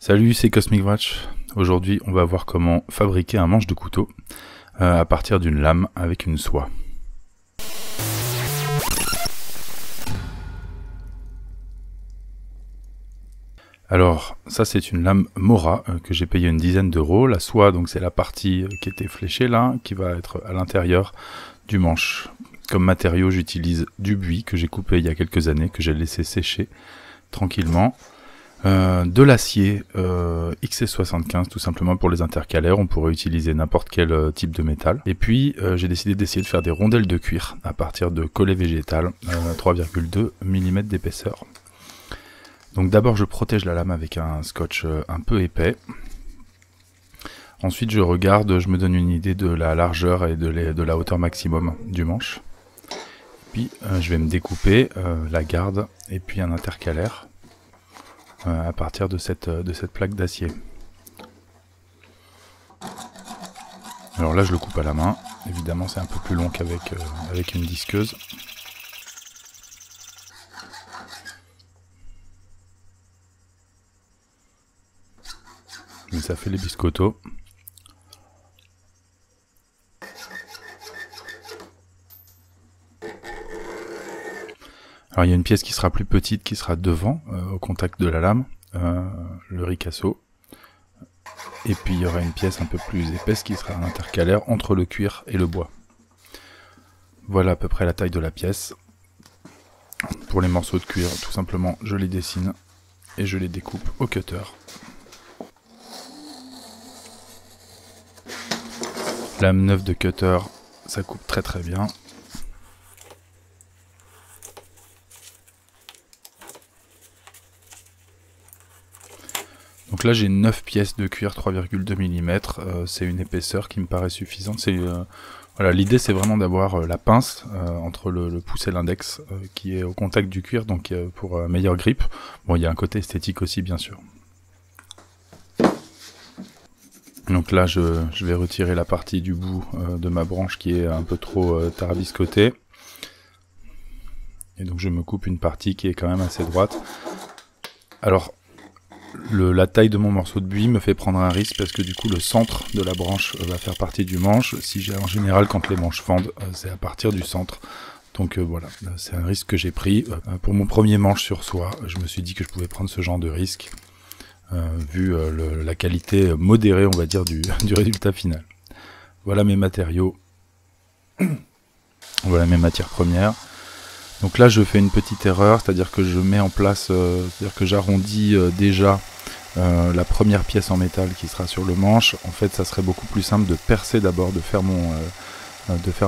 Salut, c'est Cosmic Watch. Aujourd'hui, on va voir comment fabriquer un manche de couteau à partir d'une lame avec une soie. Alors, ça c'est une lame Mora que j'ai payé une dizaine d'euros. La soie, donc c'est la partie qui était fléchée là, qui va être à l'intérieur du manche. Comme matériau, j'utilise du buis que j'ai coupé il y a quelques années, que j'ai laissé sécher tranquillement. De l'acier XC75 tout simplement pour les intercalaires, on pourrait utiliser n'importe quel type de métal. Et puis j'ai décidé d'essayer de faire des rondelles de cuir à partir de collet végétal, 3,2 mm d'épaisseur. Donc d'abord je protège la lame avec un scotch un peu épais. Ensuite je regarde, je me donne une idée de la largeur et de la hauteur maximum du manche. Puis je vais me découper la garde et puis un intercalaire. À partir de cette plaque d'acier. Alors là je le coupe à la main, évidemment c'est un peu plus long qu'avec avec une disqueuse. Mais ça fait les biscottos. Alors il y a une pièce qui sera plus petite, qui sera devant, au contact de la lame, le ricasso. Et puis il y aura une pièce un peu plus épaisse qui sera un intercalaire entre le cuir et le bois. Voilà à peu près la taille de la pièce. Pour les morceaux de cuir, tout simplement, je les dessine et je les découpe au cutter. Lame neuve de cutter, ça coupe très très bien. Donc là j'ai 9 pièces de cuir 3,2 mm, c'est une épaisseur qui me paraît suffisante. Voilà, l'idée c'est vraiment d'avoir la pince entre le pouce et l'index qui est au contact du cuir, donc pour meilleure grippe. Bon, il y a un côté esthétique aussi bien sûr. Donc là je vais retirer la partie du bout de ma branche qui est un peu trop tarabiscotée. Et donc je me coupe une partie qui est quand même assez droite. Alors la taille de mon morceau de buis me fait prendre un risque parce que du coup le centre de la branche va faire partie du manche. En général quand les manches fendent, c'est à partir du centre. Donc voilà, c'est un risque que j'ai pris. Pour mon premier manche sur soie, je me suis dit que je pouvais prendre ce genre de risque, vu la qualité modérée, on va dire, du résultat final. Voilà mes matériaux. Voilà mes matières premières. Donc là je fais une petite erreur, c'est-à-dire que je mets en place, c'est-à-dire que j'arrondis déjà la première pièce en métal qui sera sur le manche. En fait ça serait beaucoup plus simple de percer d'abord, de faire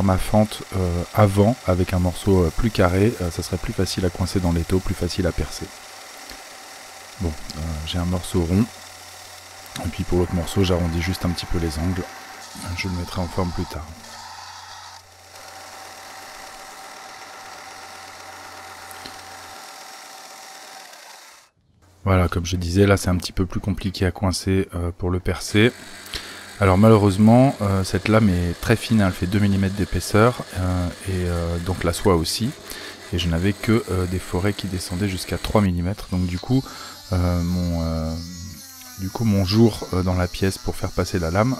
ma fente avant avec un morceau plus carré, ça serait plus facile à coincer dans l'étau, plus facile à percer. Bon, j'ai un morceau rond, et puis pour l'autre morceau j'arrondis juste un petit peu les angles, je le mettrai en forme plus tard. Voilà, comme je disais, là c'est un petit peu plus compliqué à coincer pour le percer. Alors malheureusement, cette lame est très fine, elle fait 2 mm d'épaisseur, donc la soie aussi. Et je n'avais que des forêts qui descendaient jusqu'à 3 mm. Donc du coup, mon jour dans la pièce pour faire passer la lame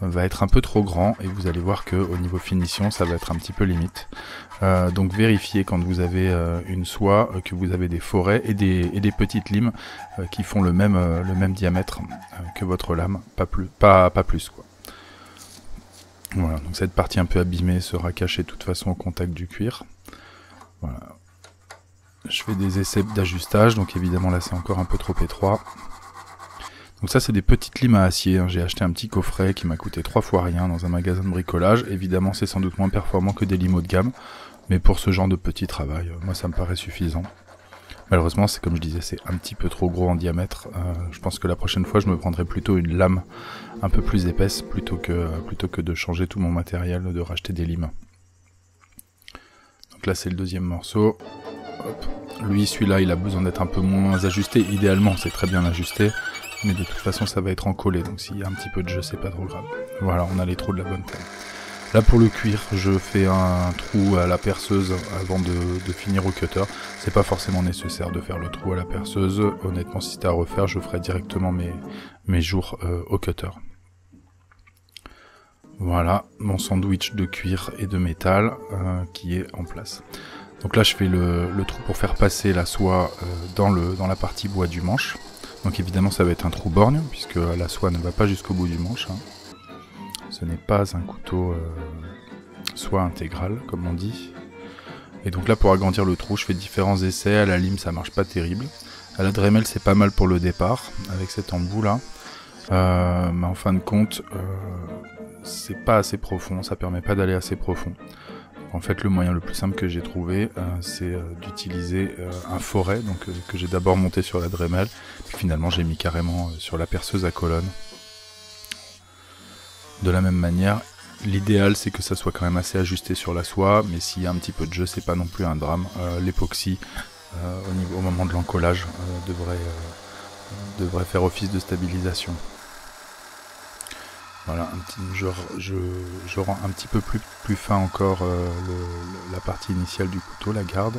va être un peu trop grand. Et vous allez voir qu'au niveau finition, ça va être un petit peu limite. Donc vérifiez quand vous avez une soie que vous avez des forêts et des petites limes qui font le même diamètre que votre lame, pas plus quoi. Voilà, donc cette partie un peu abîmée sera cachée de toute façon au contact du cuir. Voilà. Je fais des essais d'ajustage, donc évidemment là c'est encore un peu trop étroit. Donc ça c'est des petites limes à acier, hein. J'ai acheté un petit coffret qui m'a coûté 3 fois rien dans un magasin de bricolage. Évidemment c'est sans doute moins performant que des limes haut de gamme, mais pour ce genre de petit travail, moi ça me paraît suffisant. Malheureusement c'est comme je disais, c'est un petit peu trop gros en diamètre. Je pense que la prochaine fois je me prendrai plutôt une lame un peu plus épaisse plutôt que de changer tout mon matériel, de racheter des limes. Donc là c'est le deuxième morceau. Hop. Lui, celui-là, il a besoin d'être un peu moins ajusté. Idéalement, c'est très bien ajusté, mais de toute façon, ça va être encollé. Donc s'il y a un petit peu de jeu, c'est pas trop grave. Voilà, on a les trous de la bonne taille. Là pour le cuir, je fais un trou à la perceuse avant de finir au cutter. C'est pas forcément nécessaire de faire le trou à la perceuse. Honnêtement, si c'était à refaire, je ferais directement mes jours au cutter. Voilà, mon sandwich de cuir et de métal qui est en place. Donc là, je fais le trou pour faire passer la soie dans la partie bois du manche. Donc évidemment, ça va être un trou borgne, puisque la soie ne va pas jusqu'au bout du manche. Hein. Ce n'est pas un couteau soie intégral, comme on dit. Et donc là, pour agrandir le trou, je fais différents essais. À la lime, ça marche pas terrible. À la Dremel, c'est pas mal pour le départ, avec cet embout là. Mais en fin de compte, c'est pas assez profond, ça permet pas d'aller assez profond. En fait, le moyen le plus simple que j'ai trouvé, c'est d'utiliser un foret, donc que j'ai d'abord monté sur la Dremel, puis finalement j'ai mis carrément sur la perceuse à colonne. De la même manière, l'idéal c'est que ça soit quand même assez ajusté sur la soie, mais s'il y a un petit peu de jeu, c'est pas non plus un drame. L'époxy, au moment de l'encollage, devrait faire office de stabilisation. Voilà, je rends un petit peu plus fin encore la partie initiale du couteau, la garde.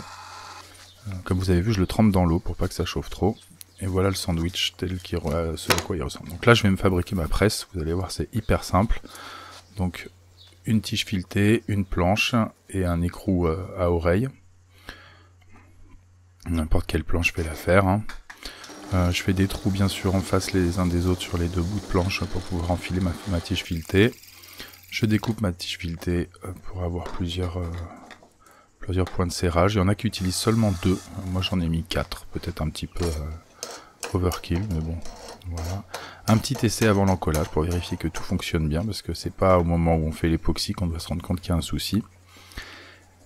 Comme vous avez vu, je le trempe dans l'eau pour pas que ça chauffe trop. Et voilà le sandwich tel ce à quoi il ressemble. Donc là, je vais me fabriquer ma presse. Vous allez voir, c'est hyper simple. Donc, une tige filetée, une planche et un écrou à oreille. N'importe quelle planche fait l'affaire. Hein. Je fais des trous bien sûr en face les uns des autres sur les deux bouts de planche pour pouvoir enfiler ma tige filetée. Je découpe ma tige filetée pour avoir plusieurs points de serrage. Il y en a qui utilisent seulement 2. Moi j'en ai mis 4. Peut-être un petit peu overkill, mais bon. Voilà. Un petit essai avant l'encollage pour vérifier que tout fonctionne bien, parce que c'est pas au moment où on fait l'époxy qu'on doit se rendre compte qu'il y a un souci.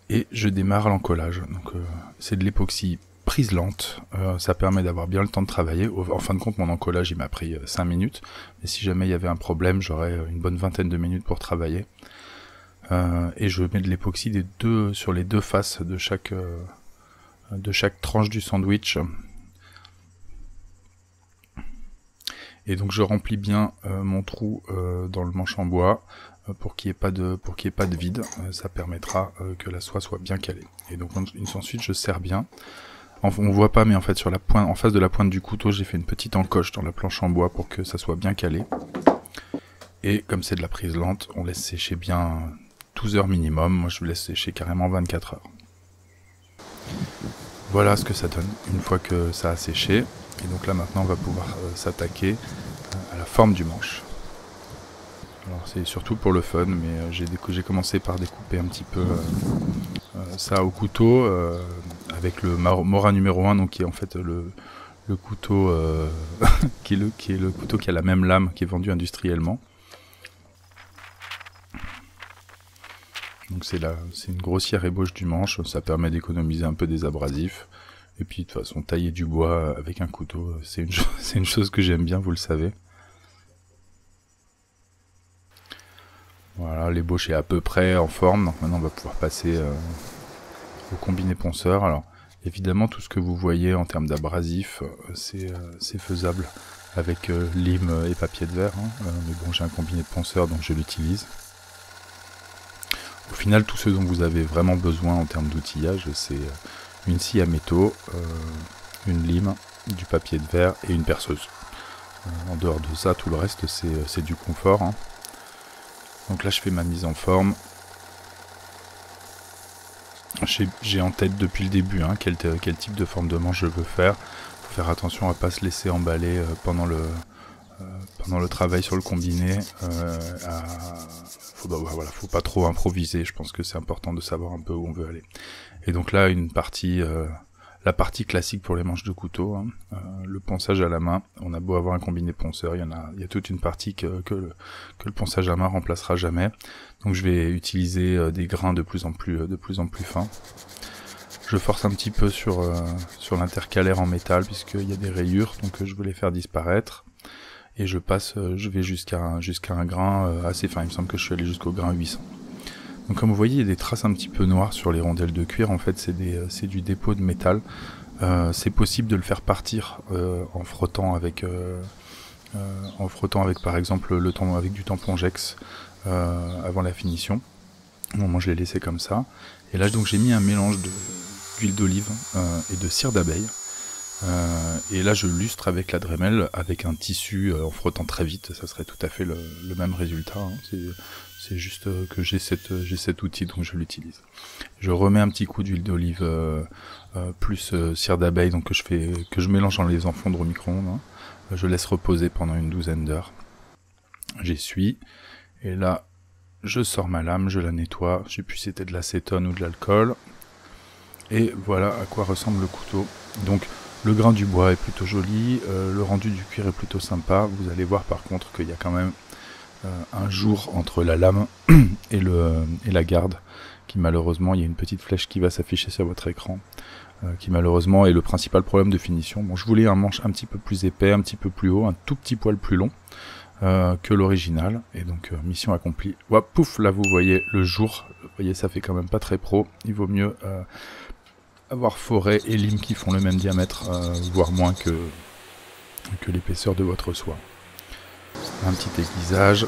Et je démarre l'encollage. Donc c'est de l'époxy prise lente, ça permet d'avoir bien le temps de travailler. En fin de compte, mon encollage il m'a pris 5 minutes, mais si jamais il y avait un problème, j'aurais une bonne vingtaine de minutes pour travailler. Et je mets de l'époxy sur les deux faces de chaque tranche du sandwich. Et donc je remplis bien mon trou dans le manche en bois pour qu'il n'y ait pas de vide. Ça permettra que la soie soit bien calée. Et donc ensuite je serre bien. On voit pas, mais en fait sur la pointe, en face de la pointe du couteau, j'ai fait une petite encoche dans la planche en bois pour que ça soit bien calé. Et comme c'est de la prise lente, on laisse sécher bien 12 heures minimum. Moi je laisse sécher carrément 24 heures. Voilà ce que ça donne une fois que ça a séché. Et donc là maintenant on va pouvoir s'attaquer à la forme du manche. Alors c'est surtout pour le fun, mais j'ai commencé par découper un petit peu ça au couteau avec le Mora numéro 1, donc qui est en fait le couteau qui est le couteau qui a la même lame qui est vendu industriellement. Donc c'est une grossière ébauche du manche, ça permet d'économiser un peu des abrasifs. Et puis de toute façon tailler du bois avec un couteau, c'est une chose que j'aime bien, vous le savez. Voilà, l'ébauche est à peu près en forme, donc maintenant on va pouvoir passer au combiné ponceur. Alors évidemment tout ce que vous voyez en termes d'abrasif, c'est faisable avec lime et papier de verre, hein. Mais bon, j'ai un combiné de ponceur donc je l'utilise. Au final, tout ce dont vous avez vraiment besoin en termes d'outillage, c'est une scie à métaux, une lime, du papier de verre et une perceuse. En dehors de ça, tout le reste c'est du confort, hein. Donc là je fais ma mise en forme. J'ai en tête depuis le début quel type de forme de manche je veux faire. Faut faire attention à pas se laisser emballer pendant le travail sur le combiné. Faut pas trop improviser. Je pense que c'est important de savoir un peu où on veut aller. Et donc là la partie classique pour les manches de couteau, hein, le ponçage à la main. On a beau avoir un combiné ponceur, il y a toute une partie que le ponçage à main remplacera jamais. Donc je vais utiliser des grains de plus en plus fins. Je force un petit peu sur l'intercalaire en métal puisqu'il y a des rayures, donc je veux les faire disparaître. Et je vais jusqu'à un grain assez fin. Il me semble que je suis allé jusqu'au grain 800. Donc comme vous voyez, il y a des traces un petit peu noires sur les rondelles de cuir. En fait, c'est du dépôt de métal. C'est possible de le faire partir en frottant avec par exemple avec du tampon Jex avant la finition. Bon, moi je l'ai laissé comme ça. Et là donc j'ai mis un mélange d'huile d'olive et de cire d'abeille. Et là je lustre avec la Dremel avec un tissu en frottant très vite, ça serait tout à fait le même résultat, hein. C'est juste que j'ai cet outil donc je l'utilise. Je remets un petit coup d'huile d'olive plus cire d'abeille donc que je mélange en les faisant fondre au micro-ondes, hein. Je laisse reposer pendant une 12aine d'heures. J'essuie et là je sors ma lame, je la nettoie, je sais plus si c'était de l'acétone ou de l'alcool. Et voilà à quoi ressemble le couteau. Donc le grain du bois est plutôt joli, le rendu du cuir est plutôt sympa. Vous allez voir par contre qu'il y a quand même un jour entre la lame et la garde, qui malheureusement, il y a une petite flèche qui va s'afficher sur votre écran, qui malheureusement est le principal problème de finition. Bon, je voulais un manche un petit peu plus épais, un petit peu plus haut, un tout petit poil plus long que l'original, et donc mission accomplie. Ouah, pouf, là vous voyez le jour, vous voyez ça fait quand même pas très pro, il vaut mieux avoir forêt et lime qui font le même diamètre, voire moins que l'épaisseur de votre soie. Un petit aiguisage.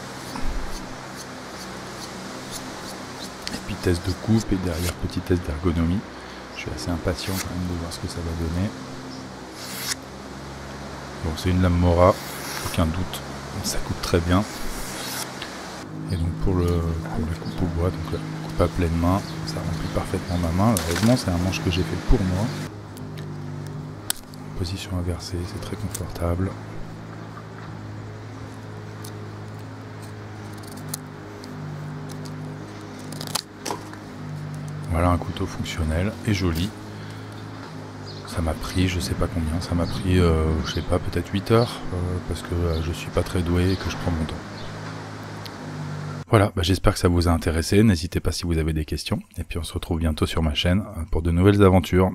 Et puis test de coupe et derrière petit test d'ergonomie. Je suis assez impatient quand même de voir ce que ça va donner. Bon, c'est une lame Mora, aucun doute, ça coupe très bien. Et donc pour la coupe au bois, donc coupe à pleine main, ça remplit parfaitement ma main. Heureusement, c'est un manche que j'ai fait pour moi. Position inversée, c'est très confortable. Voilà un couteau fonctionnel et joli. Ça m'a pris, je sais pas combien, ça m'a pris, je sais pas, peut-être 8 heures, parce que je suis pas très doué et que je prends mon temps. Voilà, j'espère que ça vous a intéressé, n'hésitez pas si vous avez des questions, et puis on se retrouve bientôt sur ma chaîne pour de nouvelles aventures.